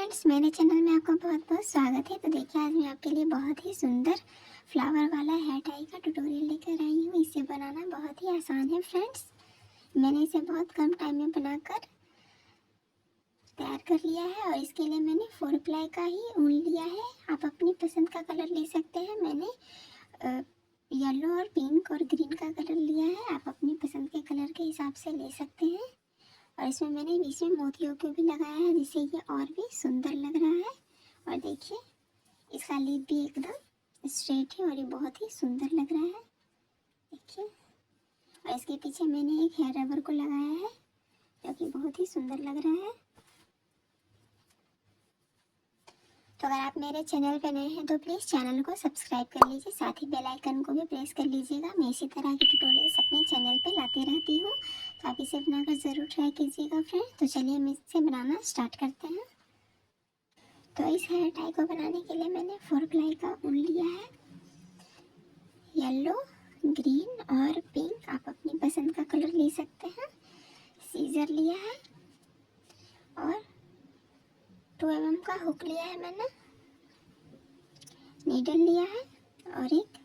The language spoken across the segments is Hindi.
फ्रेंड्स, मेरे चैनल में आपका बहुत बहुत स्वागत है। तो देखिए, आज मैं आपके लिए बहुत ही सुंदर फ्लावर वाला हेयर टाई का ट्यूटोरियल लेकर आई हूँ। इसे बनाना बहुत ही आसान है फ्रेंड्स। मैंने इसे बहुत कम टाइम में बनाकर तैयार कर लिया है और इसके लिए मैंने 4 प्लाई का ही ऊन लिया है। आप अपनी पसंद का कलर ले सकते हैं। मैंने येलो और पिंक और ग्रीन का कलर लिया है। आप अपनी पसंद के कलर के हिसाब से ले सकते हैं। और इसमें मैंने बीच में मोतियों को भी लगाया है, जिससे ये और भी सुंदर लग रहा है। और देखिए, इसका लिप भी एकदम स्ट्रेट है और ये बहुत ही सुंदर लग रहा है। देखिए, और इसके पीछे मैंने एक हेयर रबर को लगाया है, जो कि बहुत ही सुंदर लग रहा है। तो अगर आप मेरे चैनल पर नए हैं तो प्लीज़ चैनल को सब्सक्राइब कर लीजिए, साथ ही बेल आइकन को भी प्रेस कर लीजिएगा। मैं इसी तरह के ट्यूटोरियल्स अपने चैनल पे लाती रहती हूँ, तो आप इसे बनाकर ज़रूर ट्राई कीजिएगा फ्रेंड। तो चलिए हम इसे बनाना स्टार्ट करते हैं। तो इस हेयर टाई को बनाने के लिए मैंने 4 प्लाई का ऊन लिया है। येलो, ग्रीन और पिंक, आप अपनी पसंद का कलर ले सकते हैं। सीजर लिया है और 2 mm का हुक लिया है मैंने। नीडल लिया है और एक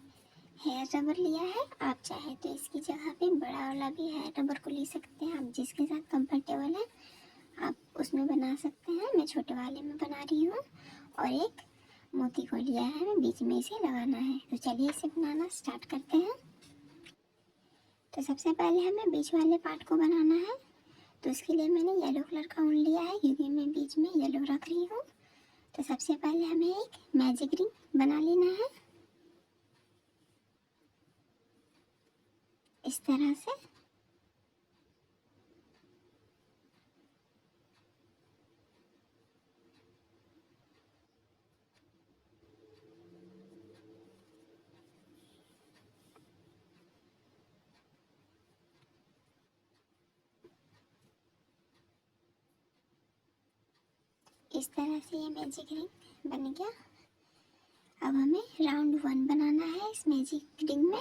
हेयर रबर लिया है। आप चाहे तो इसकी जगह पे बड़ा वाला भी हेयर रबर को ले सकते हैं। आप जिसके साथ कंफर्टेबल है आप उसमें बना सकते हैं। मैं छोटे वाले में बना रही हूँ। और एक मोती को लिया है, हमें बीच में इसे लगाना है। तो चलिए इसे बनाना स्टार्ट करते हैं। तो सबसे पहले हमें बीच वाले पार्ट को बनाना है। तो इसके लिए मैंने येलो कलर का ऊन लिया है, क्योंकि मैं बीच में येलो रख रही हूँ। तो सबसे पहले हमें एक मैजिक रिंग बना लेना है, इस तरह से। इस तरह से ये मैजिक रिंग बन गया। अब हमें राउंड 1 बनाना है इस मैजिक रिंग में।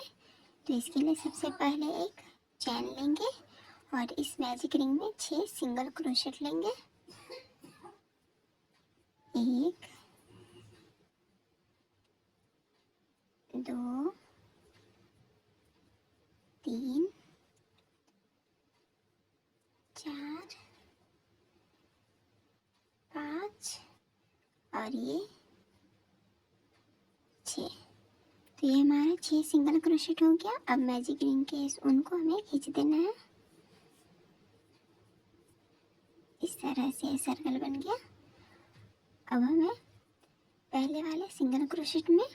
तो इसके लिए सबसे पहले एक चैन लेंगे और इस मैजिक रिंग में 6 सिंगल क्रोशेट लेंगे। 1 2 3 4 5 और ये 6। तो ये हमारा 6 सिंगल क्रोशेट हो गया। अब मैजिक रिंग के इस ऊन को हमें खींच देना है, इस तरह से सर्कल बन गया। अब हमें पहले वाले सिंगल क्रोशेट में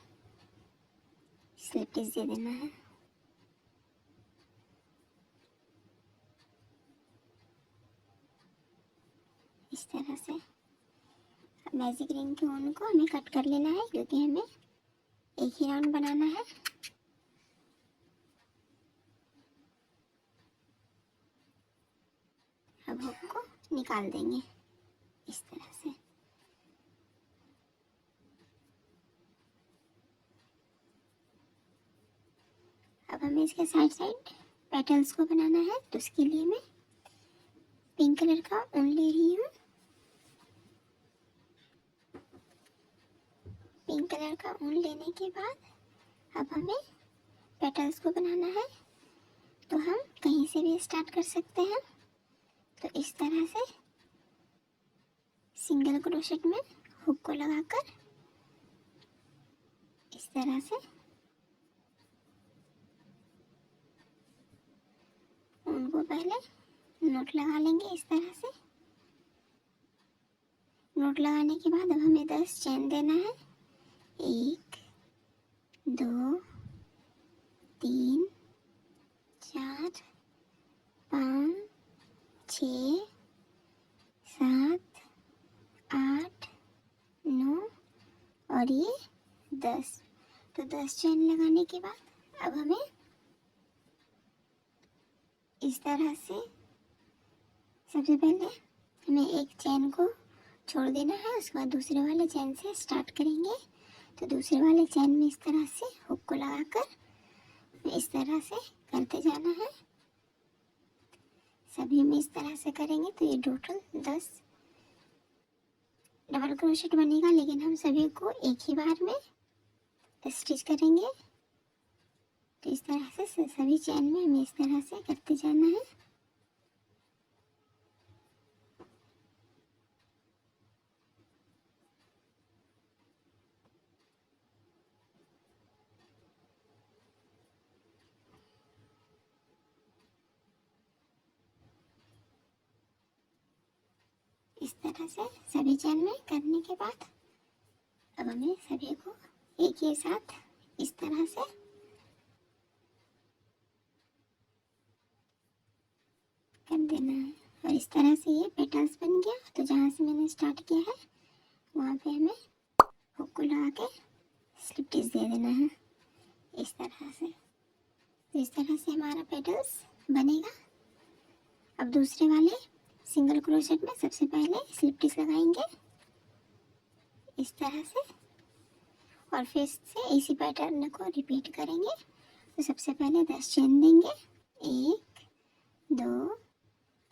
स्लिप स्टिच दे देना है। इस तरह से मैजिक रिंग के ऊन को हमें कट कर लेना है, क्योंकि हमें एक ही राउंड बनाना है। अब हुक को निकाल देंगे इस तरह से। अब हमें इसके साइड साइड पेटल्स को बनाना है। तो उसके लिए मैं पिंक कलर का ऊन ले रही हूँ। पिंक कलर का ऊन लेने के बाद अब हमें पेटल्स को बनाना है। तो हम कहीं से भी स्टार्ट कर सकते हैं। तो इस तरह से सिंगल क्रोशेट में हुक को लगाकर इस तरह से ऊन को पहले नोट लगा लेंगे। इस तरह से नोट लगाने के बाद अब हमें 10 चेन देना है। 1 2 3 4 5 6 7 8 9 और ये 10। तो 10 चेन लगाने के बाद अब हमें इस तरह से सबसे पहले हमें एक चेन को छोड़ देना है। उसके बाद दूसरे वाले चेन से स्टार्ट करेंगे। तो दूसरे वाले चेन में इस तरह से हुक को लगाकर इस तरह से करते जाना है। सभी में इस तरह से करेंगे तो ये टोटल 10 डबल क्रोशेट बनेगा, लेकिन हम सभी को एक ही बार में स्टिच करेंगे। तो इस तरह से सभी चेन में हमें इस तरह से करते जाना है। इस तरह से सभी चेन में करने के बाद अब हमें सभी को एक ही साथ इस तरह से कर देना है। और इस तरह से ये पेटल्स बन गया। तो जहाँ से मैंने स्टार्ट किया है वहाँ पे हमें हुक को लगा के स्लिप स्टिच दे देना है इस तरह से। तो इस तरह से हमारा पेटल्स बनेगा। अब दूसरे वाले सिंगल क्रोशेट में सबसे पहले स्लिप स्टिच लगाएंगे इस तरह से, और फिर से इसी पैटर्न को रिपीट करेंगे। तो सबसे पहले 10 चेन देंगे, 1 2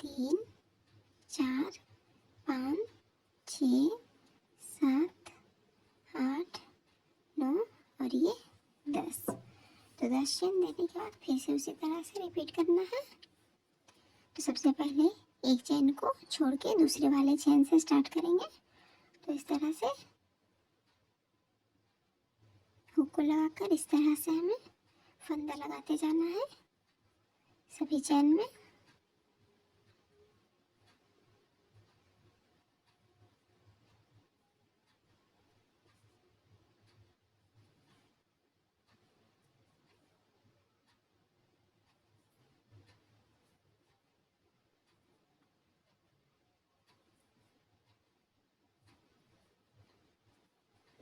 3 4 5 6 7 8 9 और ये 10। तो 10 चेन देने के बाद फिर से उसी तरह से रिपीट करना है। तो सबसे पहले एक चेन को छोड़ के दूसरे वाले चेन से स्टार्ट करेंगे। तो इस तरह से हुक को लगाकर इस तरह से हमें फंदा लगाते जाना है सभी चेन में।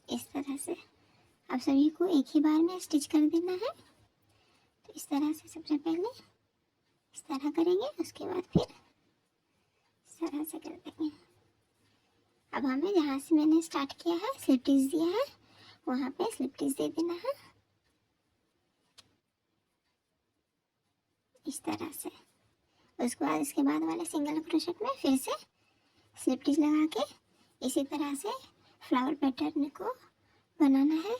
इस तरह से अब सभी को एक ही बार में स्टिच कर देना है। तो इस तरह से सबसे पहले इस तरह करेंगे, उसके बाद फिर इस तरह से कर देंगे। अब हमें जहाँ से मैंने स्टार्ट किया है स्लिप स्टिच दिया है वहाँ पे स्लिप स्टिच दे देना है इस तरह से। उसके बाद इसके बाद वाले सिंगल क्रोशेट में फिर से स्लिप स्टिच लगा के इसी तरह से फ्लावर पैटर्न को बनाना है।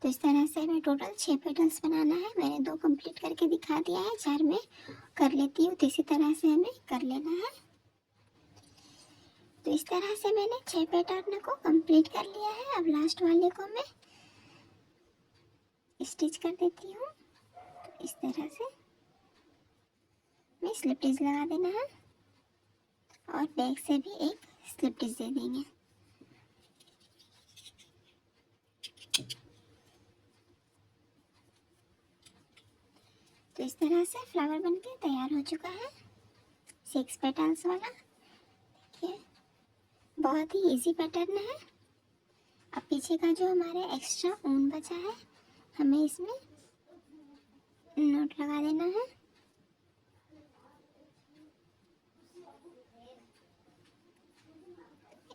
तो इस तरह से हमें टोटल 6 पेटल्स बनाना है। मैंने 2 कंप्लीट करके दिखा दिया है, 4 में कर लेती हूँ। तो इसी तरह से हमें कर लेना है। तो इस तरह से मैंने 6 पैटर्न को कंप्लीट कर लिया है। अब लास्ट वाले को मैं स्टिच कर देती हूँ। तो इस तरह से मैं स्लिप स्टिच लगा देना है और बैक से भी एक स्लिप स्टिच दे देंगे। तो इस तरह से फ्लावर बनके तैयार हो चुका है 6 पेटल्स वाला। देखिए बहुत ही इजी पैटर्न है। अब पीछे का जो हमारे एक्स्ट्रा ऊन बचा है हमें इसमें नोट लगा देना है।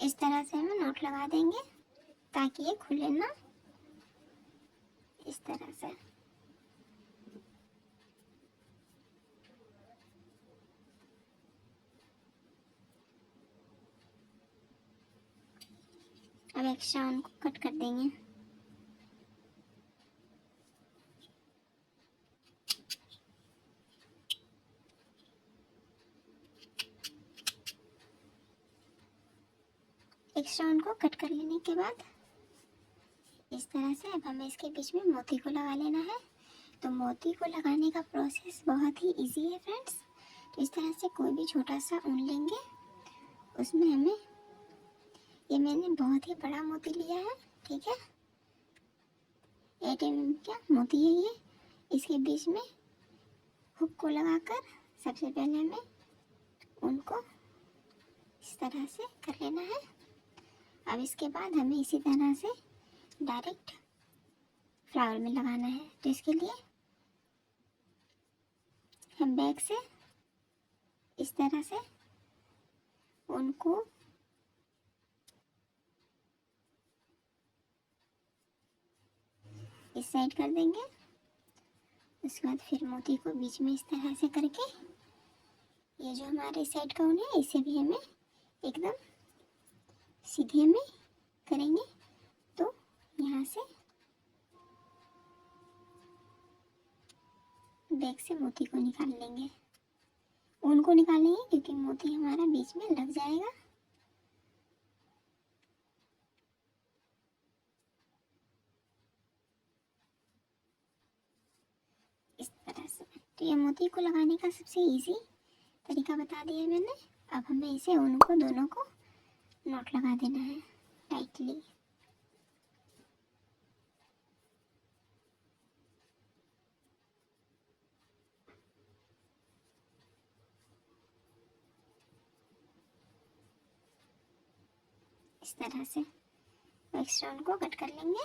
इस तरह से हम नोट लगा देंगे ताकि ये खुले ना, इस तरह से। अब एक्स्ट्रा ऊन को कट कर देंगे। एक्स्ट्रा ऊन को कट कर लेने के बाद इस तरह से अब हमें इसके बीच में मोती को लगा लेना है। तो मोती को लगाने का प्रोसेस बहुत ही इजी है फ्रेंड्स। तो इस तरह से कोई भी छोटा सा ऊन लेंगे, उसमें हमें ये मैंने बहुत ही बड़ा मोती लिया है, ठीक है, 8 mm का मोती है ये। इसके बीच में हुक को लगाकर सबसे पहले हमें ऊन को इस तरह से कर लेना है। अब इसके बाद हमें इसी तरह से डायरेक्ट फ्लावर में लगाना है। तो इसके लिए हम बैक से इस तरह से ऊन को इस साइड कर देंगे। उसके बाद फिर मोती को बीच में इस तरह से करके ये जो हमारे साइड का ऊन है इसे भी हमें एकदम सीधे में करेंगे तो यहाँ से बैक से मोती को निकाल लेंगे। ऊन को निकालेंगे क्योंकि मोती हमारा बीच में लग जाएगा। इस तरह से। तो ये मोती को लगाने का सबसे इजी तरीका बता दिया मैंने। अब हमें इसे ऊन को दोनों को नॉट लगा देना है टाइटली। इस तरह से एक्स्ट्रा ऊन को कट कर लेंगे।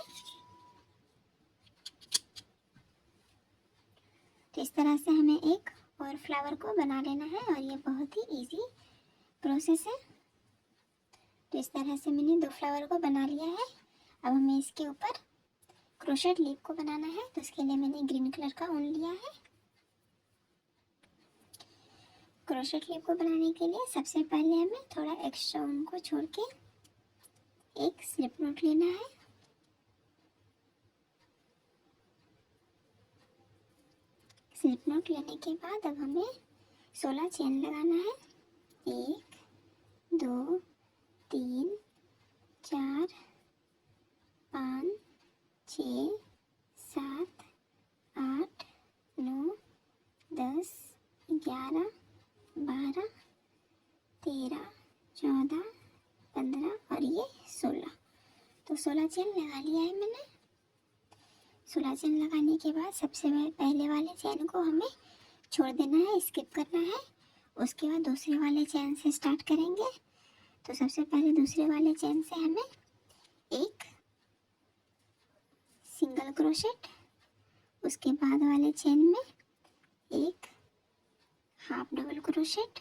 तो इस तरह से हमें एक और फ्लावर को बना लेना है और ये बहुत ही इजी प्रोसेस है। तो इस तरह से मैंने 2 फ्लावर को बना लिया है। अब हमें इसके ऊपर क्रोशेट लीफ को बनाना है। तो इसके लिए मैंने ग्रीन कलर का ऊन लिया है। क्रोशेट लीफ को बनाने के लिए सबसे पहले हमें थोड़ा एक्स्ट्रा ऊन को छोड़ के एक स्लिप नॉट लेना है। स्लिप नॉट लेने के बाद अब हमें 16 चेन लगाना है। 1 2 3 4 5 6 7 8 9 10 11 12 13 14 15 और ये 16। तो 16 चेन लगा लिया है मैंने। 16 चेन लगाने के बाद सबसे पहले वाले चेन को हमें छोड़ देना है, स्किप करना है। उसके बाद दूसरे वाले चेन से स्टार्ट करेंगे। तो सबसे पहले दूसरे वाले चेन से हमें एक सिंगल क्रोशेट, उसके बाद वाले चेन में एक हाफ डबल क्रोशेट,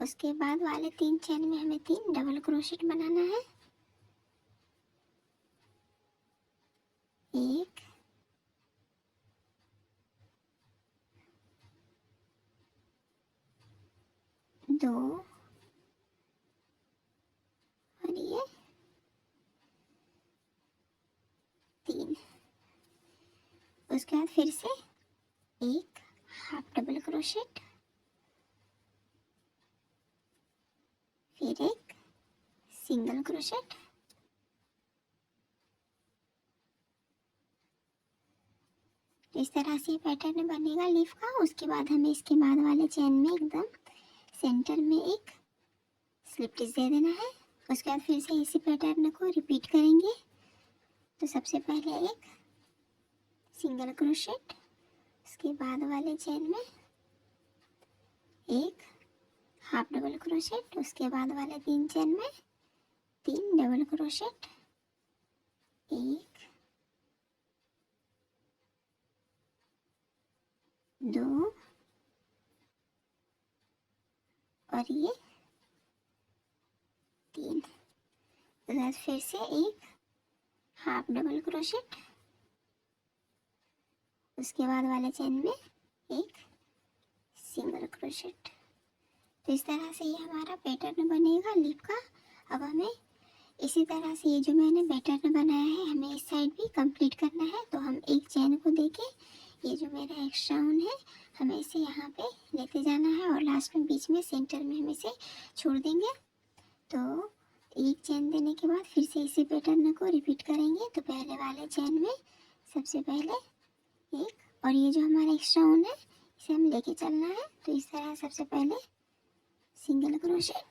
उसके बाद वाले 3 चेन में हमें 3 डबल क्रोशेट बनाना है। 1 2 और ये 3। उसके बाद फिर से एक हाफ डबल क्रोशेट, फिर एक सिंगल क्रोशेट, इस तरह से पैटर्न बनेगा लीफ का। उसके बाद हमें इसके बाद वाले चेन में एकदम सेंटर में एक स्लिप स्टिच दे देना है। उसके बाद फिर से इसी पैटर्न को रिपीट करेंगे। तो सबसे पहले एक सिंगल क्रोशेट, उसके बाद वाले चेन में एक हाफ डबल क्रोशेट, उसके बाद वाले 3 चेन में 3 डबल क्रोशेट, 1 2 और ये 3। उसके बाद फिर से एक हाफ डबल क्रोशेट, उसके बाद वाले चेन में एक सिंगल क्रोशेट। तो इस तरह से ये हमारा पैटर्न बनेगा लीफ का। अब हमें इसी तरह से ये जो मैंने पैटर्न बनाया है हमें इस साइड भी कंप्लीट करना है। तो हम एक चेन को देके ये जो मेरा एक्स्ट्रा ऊन है हमें इसे यहाँ पे लेते जाना है और लास्ट में बीच में सेंटर में हम इसे छोड़ देंगे। तो एक चेन देने के बाद फिर से इसी पैटर्न को रिपीट करेंगे। तो पहले वाले चेन में सबसे पहले एक, और ये जो हमारा एक्स्ट्रा ऊन है इसे हम लेके चलना है। तो इस तरह सबसे पहले सिंगल क्रोशेट,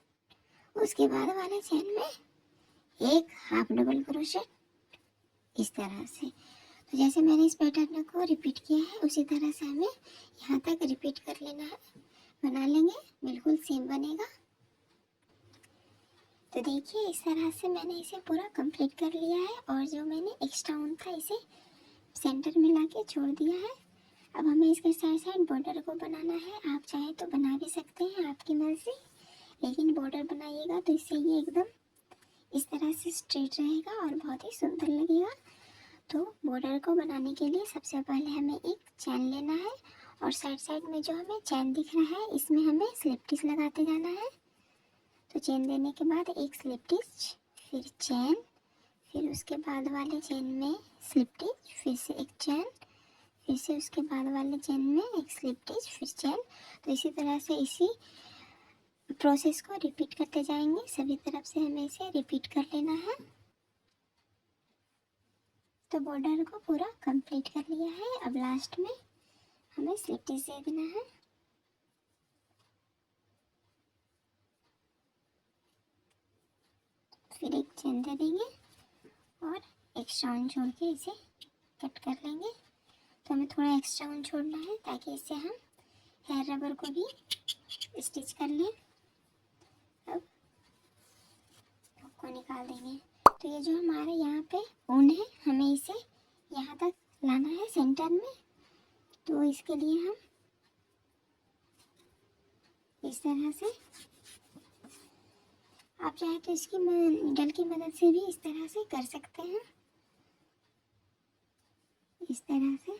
उसके बाद वाले चेन में एक हाफ डबल क्रोशेट, इस तरह से। तो जैसे मैंने इस पैटर्न को रिपीट किया है उसी तरह से हमें यहाँ तक रिपीट कर लेना है। बना लेंगे, बिल्कुल सेम बनेगा। तो देखिए इस तरह से मैंने इसे पूरा कंप्लीट कर लिया है और जो मैंने एक्स्ट्रा ऊन था इसे सेंटर में लाके छोड़ दिया है। अब हमें इसके साइड साइड बॉर्डर को बनाना है। आप चाहे तो बना भी सकते हैं, आपकी मर्जी, लेकिन बॉर्डर बनाइएगा तो इससे ये एकदम इस तरह से स्ट्रेट रहेगा और बहुत ही सुंदर लगेगा। तो बॉर्डर को बनाने के लिए सबसे पहले हमें एक चैन लेना है और साइड साइड में जो हमें चैन दिख रहा है इसमें हमें स्लिप स्टिच लगाते जाना है। तो चैन देने के बाद एक स्लिप स्टिच, फिर चैन, फिर उसके बाद वाले चेन में स्लिप स्टिच, फिर से एक चेन, फिर से उसके बाद वाले चेन में एक स्लिप स्टिच, फिर चेन। तो इसी तरह से इसी प्रोसेस को रिपीट करते जाएंगे। सभी तरफ से हमें इसे रिपीट कर लेना है। तो बॉर्डर को पूरा कंप्लीट कर लिया है। अब लास्ट में हमें स्लिप स्टिच दे देना है। फिर एक चेन दे देंगे और एक्स्ट्रा ऊन छोड़ के इसे कट कर लेंगे। तो हमें थोड़ा एक्स्ट्रा ऊन छोड़ना है ताकि इससे हम हेयर रबर को भी स्टिच कर लें। अब हुक को निकाल देंगे। तो ये जो हमारे यहाँ पे ऊन है, हमें इसे यहाँ तक लाना है सेंटर में। तो इसके लिए हम इस तरह से, आप चाहे तो इसकी निडल की मदद से भी इस तरह से कर सकते हैं, इस तरह से।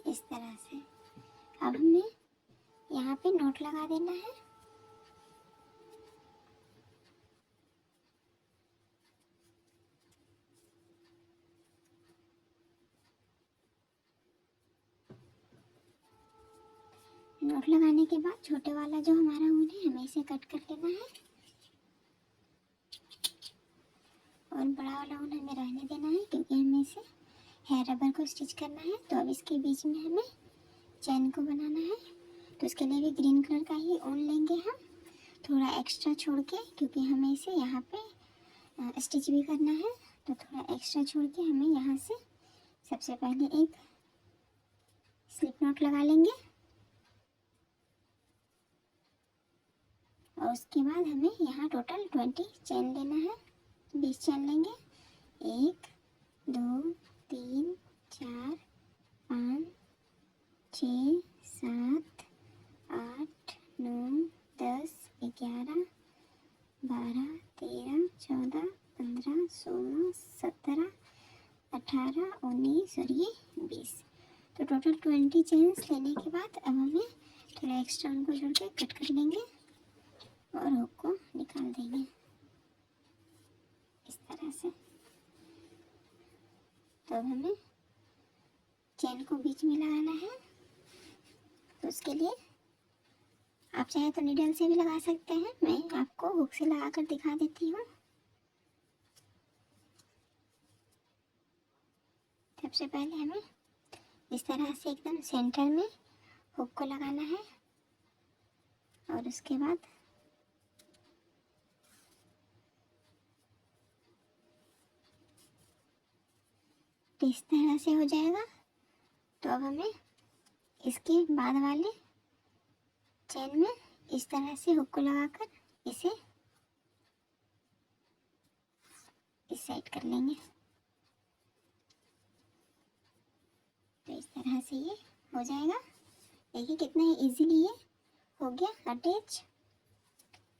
इस तरह से अब हमें यहाँ पे नोट लगा देना है। नोट लगाने के बाद छोटे वाला जो हमारा ऊन है, हमें इसे कट कर लेना है और बड़ा वाला ऊन हमें रहने देना है, क्योंकि हमें इसे हेयर रबर को स्टिच करना है। तो अब इसके बीच में हमें चैन को बनाना है। तो इसके लिए भी ग्रीन कलर का ही ऊन लेंगे हम, थोड़ा एक्स्ट्रा छोड़ के, क्योंकि हमें इसे यहाँ पे स्टिच भी करना है। तो थोड़ा एक्स्ट्रा छोड़ के हमें यहाँ से सबसे पहले एक स्लिप नॉट लगा लेंगे और उसके बाद हमें यहाँ टोटल 20 चैन लेना है, 20 चैन लेंगे। 1 2 3 4 5 6 7 8 9 10 11 12 13 14 15 16 17 18 19 और ये 20। तो टोटल 20 चेन्स लेने के बाद अब हमें थोड़ा एक्स्ट्रा उनको जोड़ के कट कर लेंगे और हुक को निकाल देंगे इस तरह से। तो अब हमें चेन को बीच में लगाना है। तो उसके लिए आप चाहे तो नीडल से भी लगा सकते हैं, मैं आपको हुक से लगा कर दिखा देती हूँ। सबसे पहले हमें इस तरह से एकदम सेंटर में हुक को लगाना है और उसके बाद इस तरह से हो जाएगा। तो अब हमें इसके बाद वाले चेन में इस तरह से हुक को लगाकर इसे इस साइड कर लेंगे। तो इस तरह से ये हो जाएगा। देखिए कितना इजीली ये हो गया अटैच।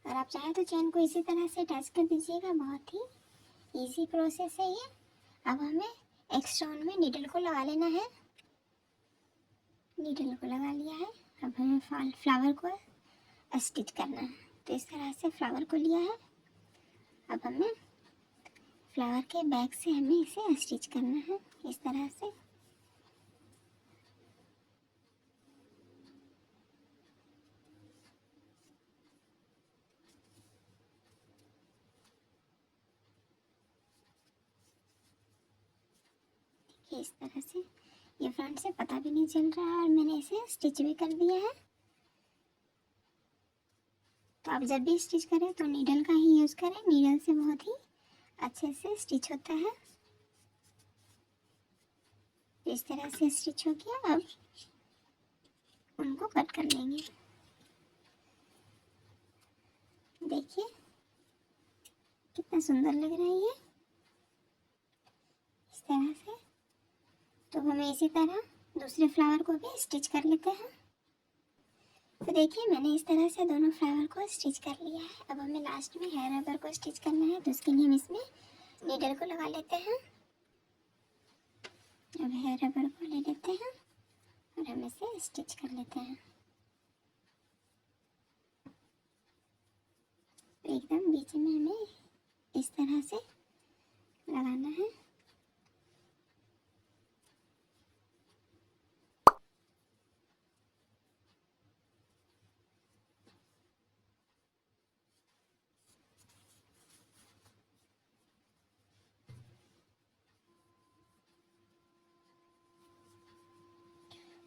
और आप चाहे तो चेन को इसी तरह से अटैच कर दीजिएगा, बहुत ही इजी प्रोसेस है ये। अब हमें एक्स्ट्रा ऊन में नीडल को लगा लेना है। नीडल को लगा लिया है। अब हमें फ्लावर को स्टिच करना है। तो इस तरह से फ्लावर को लिया है। अब हमें फ्लावर के बैक से हमें इसे स्टिच करना है इस तरह से। देखिए इस तरह से ये फ्रंट से पता भी नहीं चल रहा है और मैंने इसे स्टिच भी कर दिया है। तो आप जब भी स्टिच करें तो नीडल का ही यूज़ करें, नीडल से बहुत ही अच्छे से स्टिच होता है। इस तरह से स्टिच हो गया। अब उनको कट कर लेंगे। देखिए कितना सुंदर लग रहा है ये इस तरह से। तो हमें इसी तरह दूसरे फ्लावर को भी स्टिच कर लेते हैं। तो देखिए मैंने इस तरह से दोनों फ्लावर को स्टिच कर लिया है। अब हमें लास्ट में हेयर रबर को स्टिच करना है, तो उसके लिए हम इसमें नीडल को लगा लेते हैं। अब हेयर रबर को ले लेते हैं और हम इसे स्टिच कर लेते हैं। एकदम बीच में हमें इस तरह से लगाना है।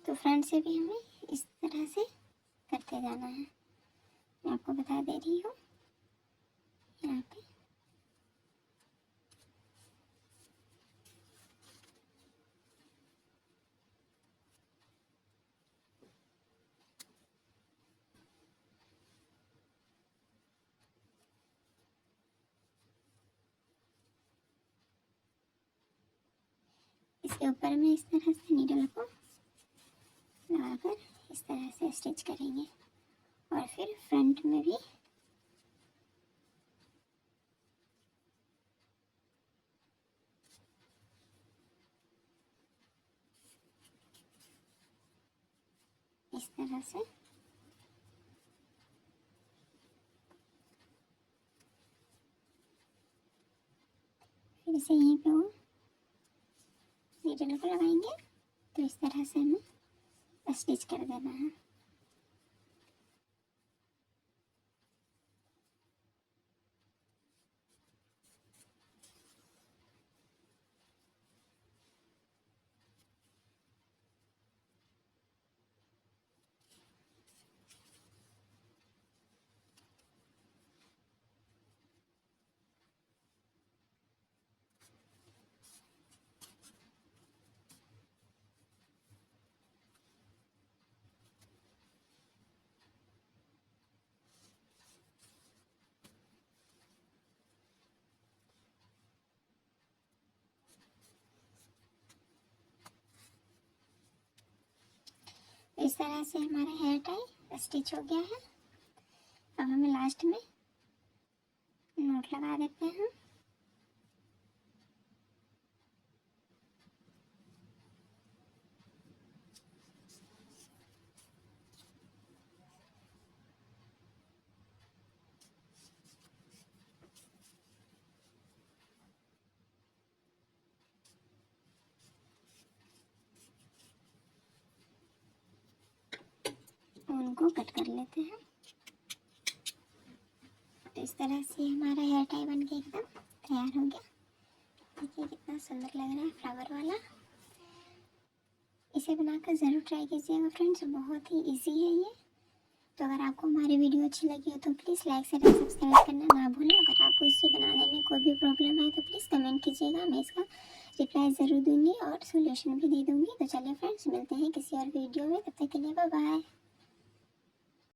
तो फ्रंट से भी हमें इस तरह से करते जाना है। मैं आपको बता दे रही हूँ यहाँ पे। इसके ऊपर में इस तरह से नीडल को लगाकर इस तरह से स्टिच करेंगे और फिर फ्रंट में भी इस तरह से। फिर इसे यहीं पे वो नीडल को लगाएंगे, तो इस तरह से हमें स्टिच कर देना है। इस तरह से हमारा हेयर टाई स्टिच हो गया है। अब हमें लास्ट में नोट लगा देते हैं। उनको कट कर लेते हैं। तो इस तरह से हमारा हेयर टाई बन के एकदम तैयार हो गया। देखिए कितना सुंदर लग रहा है फ्लावर वाला। इसे बनाकर ज़रूर ट्राई कीजिएगा फ्रेंड्स, बहुत ही इजी है ये। तो अगर आपको हमारी वीडियो अच्छी लगी हो तो please like share and subscribe करना ना भूलें। अगर आपको इसे बनाने में कोई भी प्रॉब्लम है तो प्लीज़ कमेंट कीजिएगा, मैं इसका रिप्लाई ज़रूर दूँगी और सोल्यूशन भी दे दूँगी। तो चलिए फ्रेंड्स, मिलते हैं किसी और वीडियो में, तब तक के लिए बाय बाय।